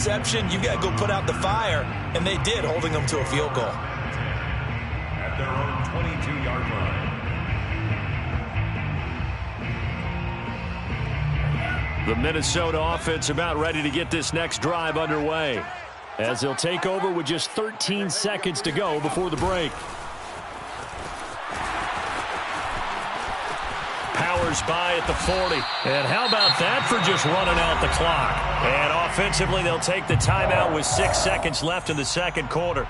Reception, you got to go put out the fire, and they did, holding them to a field goal. At their own 22-yard line. The Minnesota offense about ready to get this next drive underway, as they'll take over with just 13 seconds to go before the break. Powers by at the 40. And how about that for just running out the clock? And offensively, they'll take the timeout with 6 seconds left in the second quarter.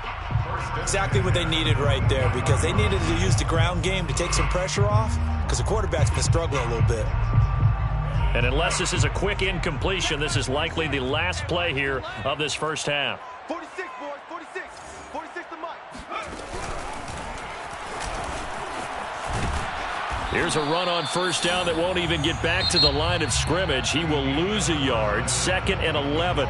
Exactly what they needed right there, because they needed to use the ground game to take some pressure off, because the quarterback's been struggling a little bit. And unless this is a quick incompletion, this is likely the last play here of this first half. 46, boys, 46. 46 to Mike. Here's a run on first down that won't even get back to the line of scrimmage. He will lose a yard, 2nd and 11.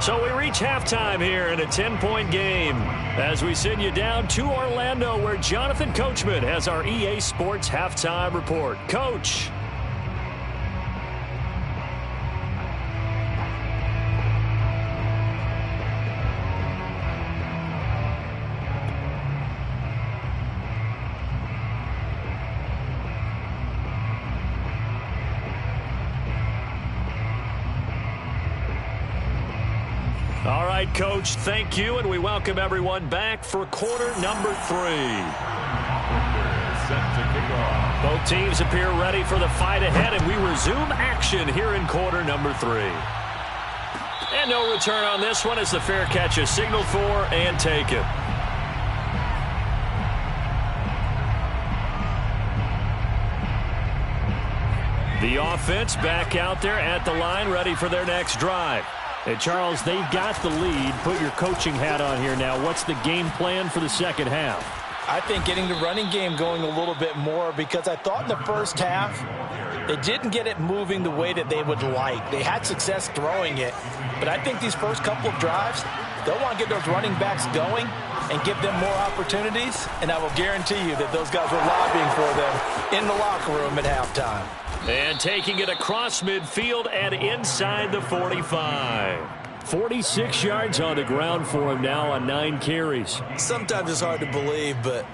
So we reach halftime here in a 10-point game as we send you down to Orlando, where Jonathan Coachman has our EA Sports halftime report. Coach. All right, Coach, thank you, and we welcome everyone back for quarter number 3. Set to kick off. Both teams appear ready for the fight ahead, and we resume action here in quarter number 3. And no return on this one as the fair catch is signaled for and taken. The offense back out there at the line, ready for their next drive. And, Charles, they've got the lead. Put your coaching hat on here now. What's the game plan for the second half? I think getting the running game going a little bit more, because I thought in the first half they didn't get it moving the way that they would like. They had success throwing it, but I think these first couple of drives, they'll want to get those running backs going and give them more opportunities, and I will guarantee you that those guys were lobbying for them in the locker room at halftime. And taking it across midfield and inside the 45. 46 yards on the ground for him now on 9 carries. Sometimes it's hard to believe, but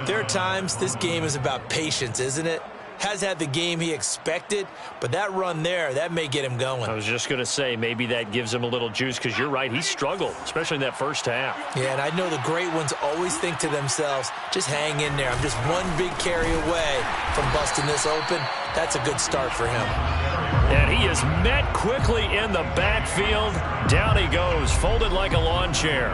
there are times this game is about patience, isn't it? Has had the game he expected, but that run there, that may get him going. I was just going to say, maybe that gives him a little juice, because you're right, he struggled, especially in that first half. Yeah, and I know the great ones always think to themselves, just hang in there. I'm just one big carry away from busting this open. That's a good start for him. And he is met quickly in the backfield. Down he goes, folded like a lawn chair.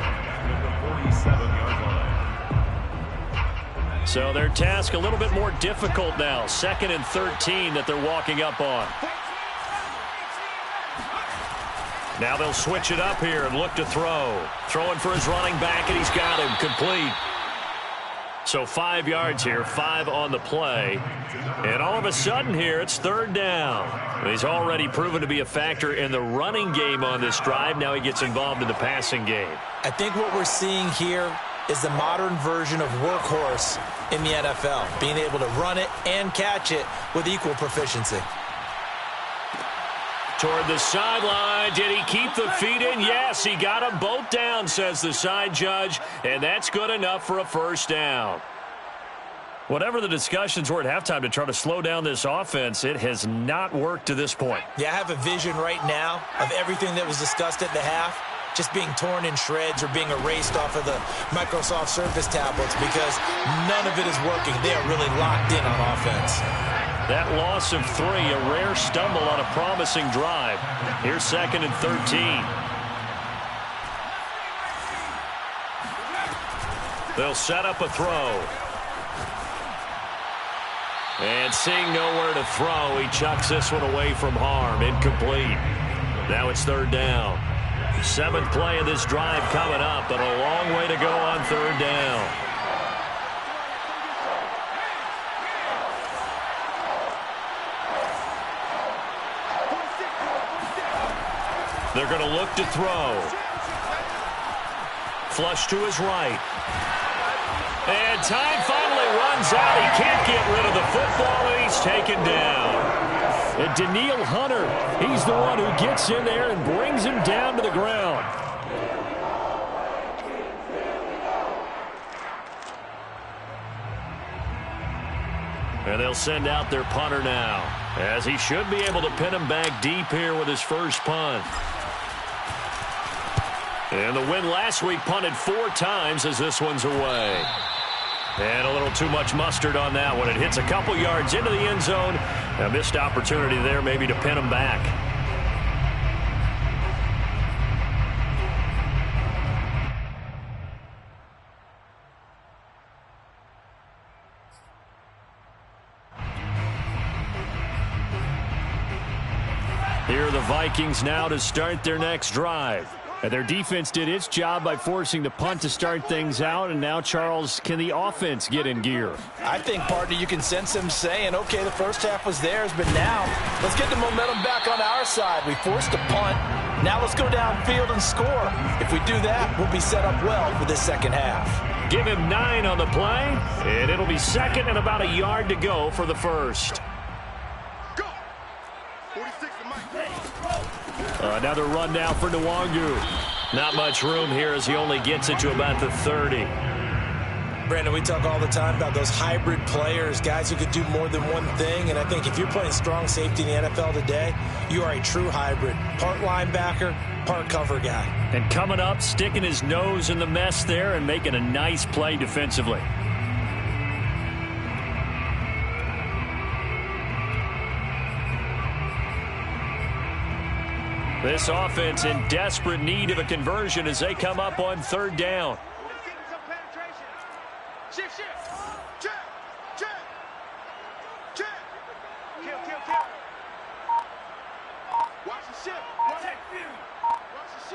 So their task a little bit more difficult now. 2nd and 13 that they're walking up on. Now they'll switch it up here and look to throw. Throwing for his running back, and he's got him complete. So 5 yards here, 5 on the play. And all of a sudden here, it's 3rd down. He's already proven to be a factor in the running game on this drive. Now he gets involved in the passing game. I think what we're seeing here is the modern version of workhorse in the NFL, being able to run it and catch it with equal proficiency. Toward the sideline, did he keep the feet in? Yes, he got them both down, says the side judge, and that's good enough for a first down. Whatever the discussions were at halftime to try to slow down this offense, it has not worked to this point. Yeah, I have a vision right now of everything that was discussed at the half just being torn in shreds or being erased off of the Microsoft Surface tablets, because none of it is working. They are really locked in on offense. That loss of 3, a rare stumble on a promising drive. Here's 2nd and 13. They'll set up a throw. And seeing nowhere to throw, he chucks this one away from harm. Incomplete. Now it's 3rd down. 7th play of this drive coming up, but a long way to go on 3rd down. They're going to look to throw. Flush to his right. And time finally runs out. He can't get rid of the football, and he's taken down. And Daniil Hunter, he's the one who gets in there and brings him down to the ground. And they'll send out their punter now, as he should be able to pin him back deep here with his first punt. And the win last week punted 4 times as this one's away. And a little too much mustard on that one. It hits a couple yards into the end zone. A missed opportunity there maybe to pin him back. Here are the Vikings now to start their next drive. And their defense did its job by forcing the punt to start things out. And now, Charles, can the offense get in gear? I think, partner, you can sense him saying, okay, the first half was theirs, but now let's get the momentum back on our side. We forced a punt. Now let's go downfield and score. If we do that, we'll be set up well for this second half. Give him 9 on the play, and it'll be second and about a yard to go for the first. Go. 46 to Mike. Another run now for Nwangu. Not much room here as he only gets it to about the 30. Brandon, we talk all the time about those hybrid players, guys who could do more than one thing. And I think if you're playing strong safety in the NFL today, you are a true hybrid. Part linebacker, part cover guy. And coming up, sticking his nose in the mess there and making a nice play defensively. This offense in desperate need of a conversion as they come up on 3rd down. Shift. Check. Kill. Watch the shift. Watch the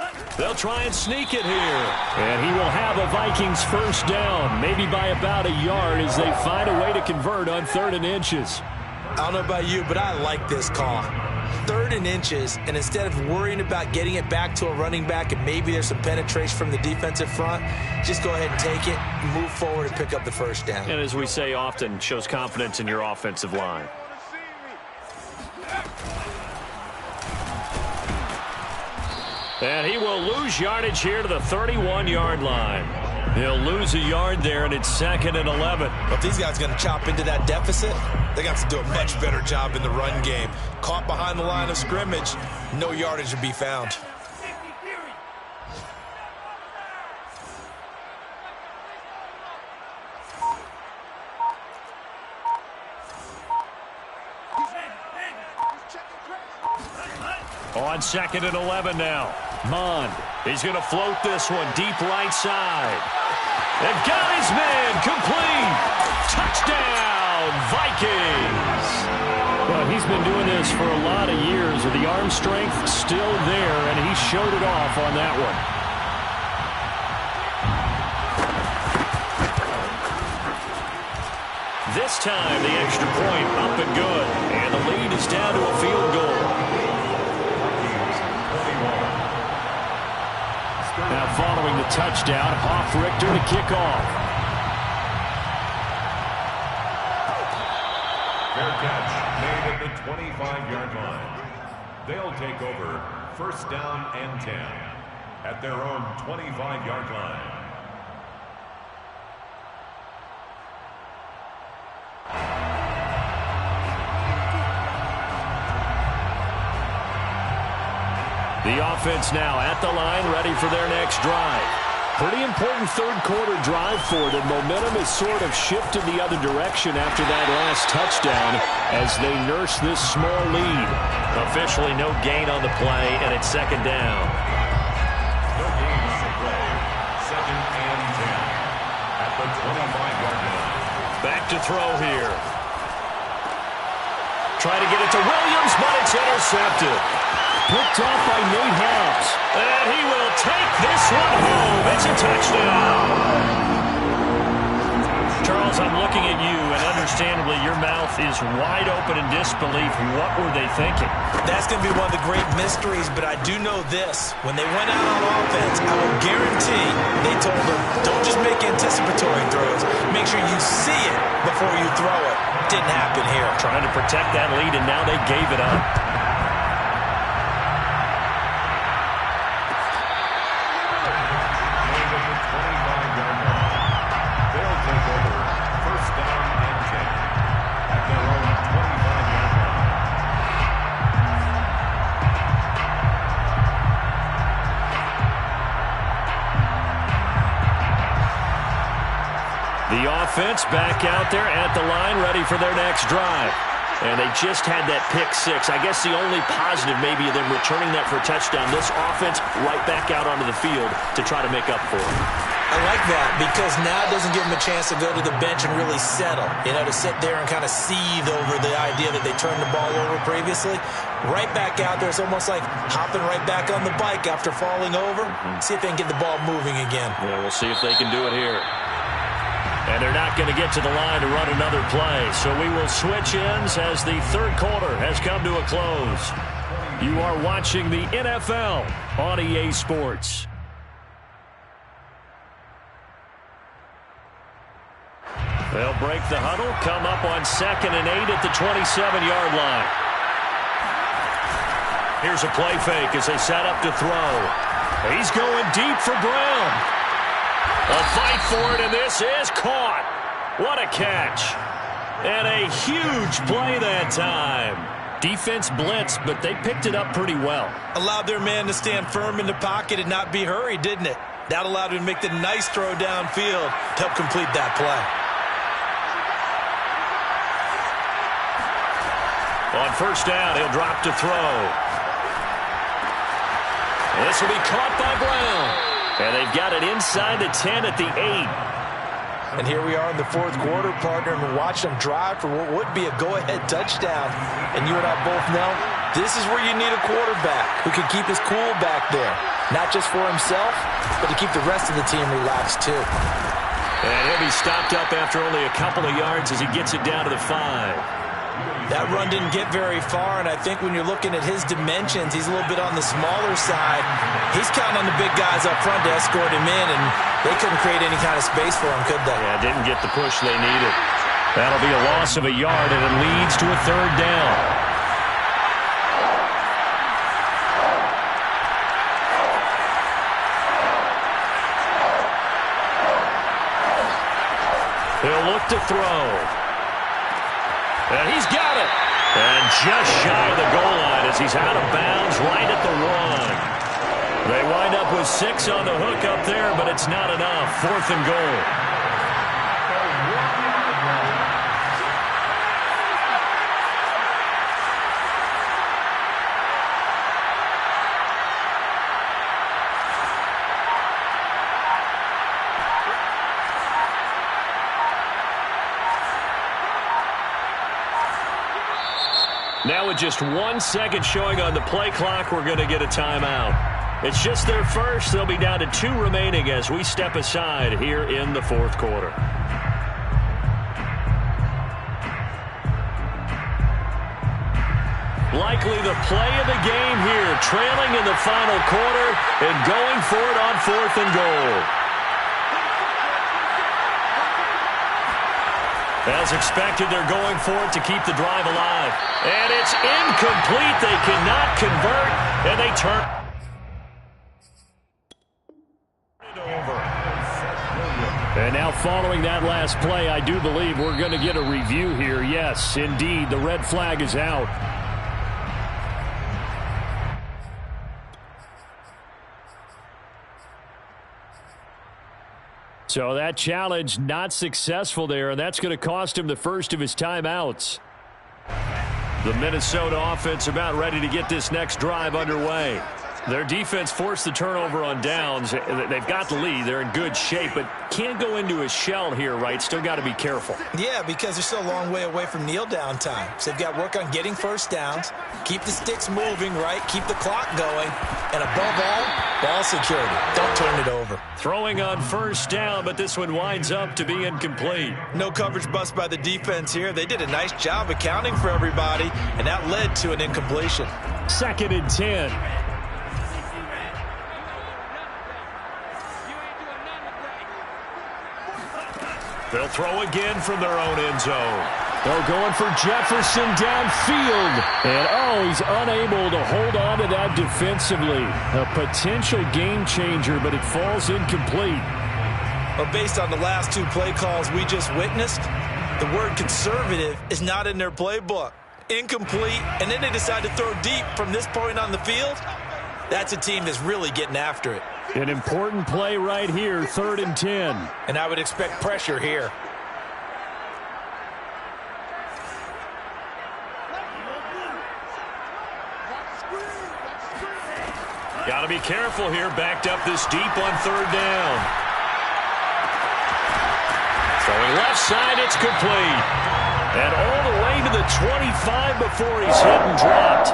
shift. They'll try and sneak it here. And he will have a Vikings first down, maybe by about a yard as they find a way to convert on 3rd and inches. I don't know about you, but I like this call. 3rd and inches, and instead of worrying about getting it back to a running back and maybe there's some penetration from the defensive front, just go ahead and take it, move forward, and pick up the first down. And as we say often, shows confidence in your offensive line. And he will lose yardage here to the 31-yard line. He'll lose a yard there, and it's 2nd and 11. But if these guys are going to chop into that deficit, they got to do a much better job in the run game. Caught behind the line of scrimmage, no yardage to be found. On 2nd and 11 now. Mond. He's going to float this one deep right side. They've got his man complete. Touchdown, Vikings. Well, he's been doing this for a lot of years with the arm strength still there, and he showed it off on that one. This time, the extra point up and good, and the lead is down to a field goal. Now following the touchdown, Hoff-Richter to kick off. Fair catch made at the 25-yard line. They'll take over 1st down and 10 at their own 25-yard line. The offense now at the line, ready for their next drive. Pretty important 3rd quarter drive for them. Momentum has sort of shifted the other direction after that last touchdown as they nurse this small lead. Officially no gain on the play, and it's 2nd down. No gain on the play. 2nd and 10 at the 25-yard line. Back to throw here. Try to get it to Williams, but it's intercepted. Picked off by Nate Hobbs. And he will take this one home. It's a touchdown. Charles, I'm looking at you, and understandably your mouth is wide open in disbelief. What were they thinking? That's going to be one of the great mysteries, but I do know this. When they went out on offense, I will guarantee they told them, don't just make anticipatory throws. Make sure you see it before you throw it. Didn't happen here. Trying to protect that lead, and now they gave it up. The offense back out there at the line, ready for their next drive. And they just had that pick six. I guess the only positive maybe of them returning that for a touchdown. This offense right back out onto the field to try to make up for it. I like that because now it doesn't give them a chance to go to the bench and really settle. You know, to sit there and kind of seethe over the idea that they turned the ball over previously. Right back out there. It's almost like hopping right back on the bike after falling over. See if they can get the ball moving again. Yeah, we'll see if they can do it here. And they're not going to get to the line to run another play. So we will switch ends as the third quarter has come to a close. You are watching the NFL on EA Sports. They'll break the huddle, come up on 2nd and 8 at the 27-yard line. Here's a play fake as they set up to throw. He's going deep for Brown. A fight for it, and this is caught. What a catch. And a huge play that time. Defense blitzed, but they picked it up pretty well. Allowed their man to stand firm in the pocket and not be hurried, didn't it? That allowed him to make the nice throw downfield to help complete that play. On first down, he'll drop to throw. This will be caught by Brown. And they've got it inside the 10 at the 8. And here we are in the fourth quarter, partner, and watch them drive for what would be a go-ahead touchdown. And you and I both know this is where you need a quarterback who can keep his cool back there. Not just for himself, but to keep the rest of the team relaxed too. And he'll be stopped up after only a couple of yards as he gets it down to the 5. That run didn't get very far, and I think when you're looking at his dimensions, he's a little bit on the smaller side. He's counting on the big guys up front to escort him in, and they couldn't create any kind of space for him, could they? Yeah, didn't get the push they needed. That'll be a loss of a yard, and it leads to a third down. He'll look to throw. And he's got it. And just shy of the goal line as he's out of bounds right at the 1. They wind up with 6 on the hook up there, but it's not enough. 4th and goal. Now with just 1 second showing on the play clock, we're going to get a timeout. It's just their first. They'll be down to 2 remaining as we step aside here in the fourth quarter. Likely the play of the game here, trailing in the final quarter and going for it on 4th and goal. As expected, they're going for it to keep the drive alive. And it's incomplete. They cannot convert, and they turn it over. And now following that last play, I do believe we're going to get a review here. Yes, indeed, the red flag is out. So that challenge not successful there, and that's going to cost him the first of his timeouts. The Minnesota offense about ready to get this next drive underway. Their defense forced the turnover on downs. They've got the lead. They're in good shape, but can't go into a shell here, right? Still got to be careful. Yeah, because they're still a long way away from kneel down time. So they've got to work on getting first downs, keep the sticks moving, right? Keep the clock going, and above all, Ball security. Don't turn it over. Throwing on first down, but this one winds up to be incomplete. No coverage bust by the defense here. They did a nice job accounting for everybody, and that led to an incompletion. 2nd and 10. They'll throw again from their own end zone. They're going for Jefferson downfield. And, he's unable to hold on to that defensively. A potential game changer, but it falls incomplete. But based on the last 2 play calls we just witnessed, the word conservative is not in their playbook. Incomplete, and then they decide to throw deep from this point on the field. That's a team that's really getting after it. An important play right here, 3rd and 10. And I would expect pressure here. Got to be careful here, backed up this deep on 3rd down. Throwing left side, it's complete. And all the way to the 25 before he's hit and dropped.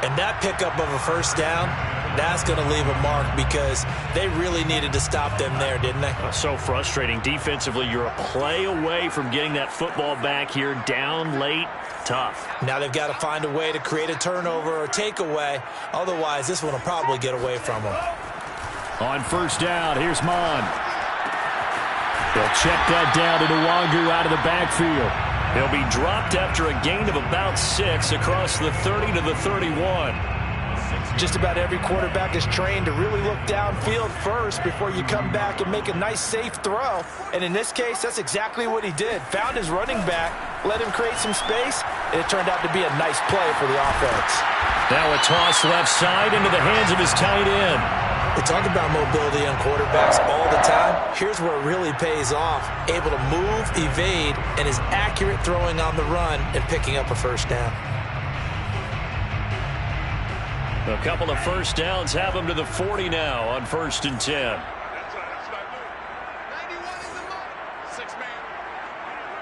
And that pickup of a first down, that's going to leave a mark because they really needed to stop them there, didn't they? So frustrating. Defensively, you're a play away from getting that football back here down late. Tough. Now they've got to find a way to create a turnover or takeaway. Otherwise, this one will probably get away from them. On first down, here's Mon. They'll check that down to Nwangu out of the backfield. He'll be dropped after a gain of about 6 across the 30 to the 31. Just about every quarterback is trained to really look downfield first before you come back and make a nice, safe throw. And in this case, that's exactly what he did. Found his running back, let him create some space, and it turned out to be a nice play for the offense. Now a toss left side into the hands of his tight end. They talk about mobility on quarterbacks all the time. Here's where it really pays off. Able to move, evade, and is accurate throwing on the run and picking up a first down. A couple of first downs have him to the 40 now on 1st and 10. That's what I do. 91 is the mark. 6-man.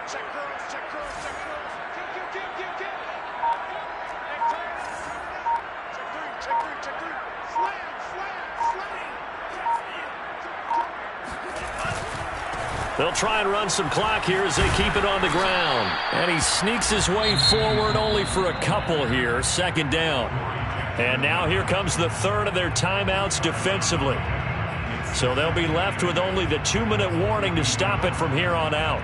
Check curls, check curls, check curls. Kick. Check 3, check 3. Slam. They'll try and run some clock here as they keep it on the ground. And he sneaks his way forward only for a couple here. 2nd down. And now here comes the 3rd of their timeouts defensively. So they'll be left with only the 2-minute warning to stop it from here on out.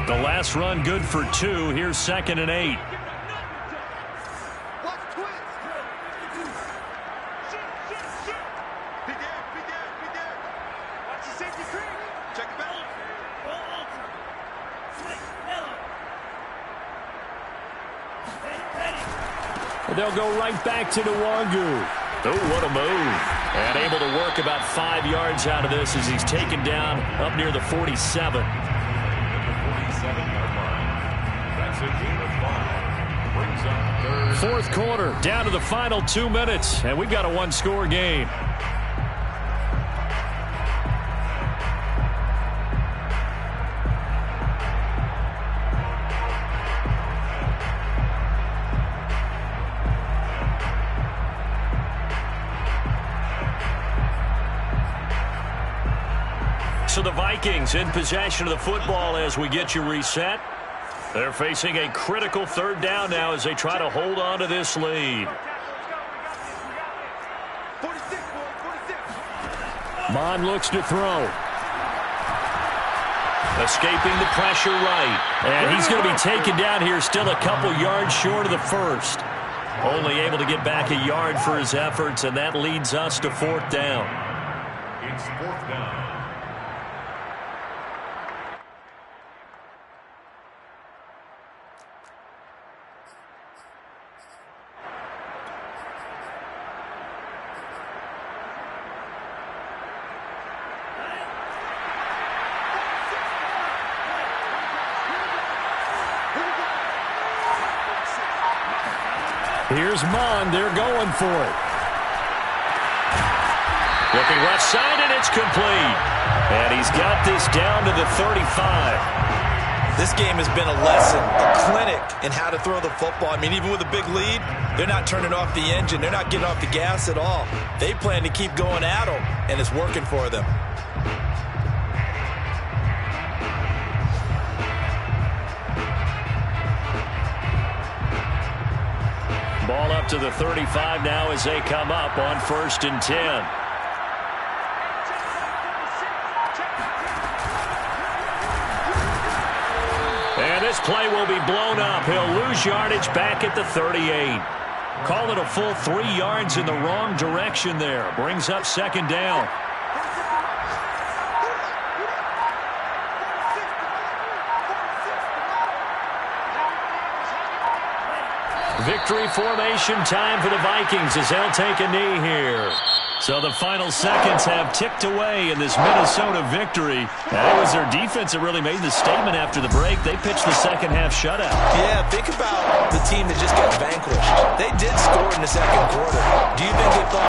The last run good for 2. Here's 2nd and 8. They'll go right back to Nwangu. Oh, what a move. And able to work about 5 yards out of this as he's taken down up near the 47. That's a gain of 5. Brings up 3rd. 4th quarter, down to the final 2 minutes, and we've got a 1-score game. So the Vikings in possession of the football as we get you reset. They're facing a critical 3rd down now as they try to hold on to this lead. 46, boy, 46. Mon looks to throw. Escaping the pressure right. And he's going to be taken down here still a couple yards short of the 1st. Only able to get back a yard for his efforts, and that leads us to 4th down. It's 4th down. Here's Mon. They're going for it. Looking left side, and it's complete. And he's got this down to the 35. This game has been a lesson, a clinic in how to throw the football. I mean, even with a big lead, they're not turning off the engine. They're not getting off the gas at all. They plan to keep going at them, and it's working for them. Ball up to the 35 now as they come up on 1st and 10. And this play will be blown up. He'll lose yardage back at the 38. Call it a full 3 yards in the wrong direction there. Brings up 2nd down. Victory formation time for the Vikings as they'll take a knee here. So the final seconds have ticked away in this Minnesota victory. And it was their defense that really made the statement after the break. They pitched the second half shutout. Yeah, think about the team that just got vanquished. They did score in the second quarter. Do you think they thought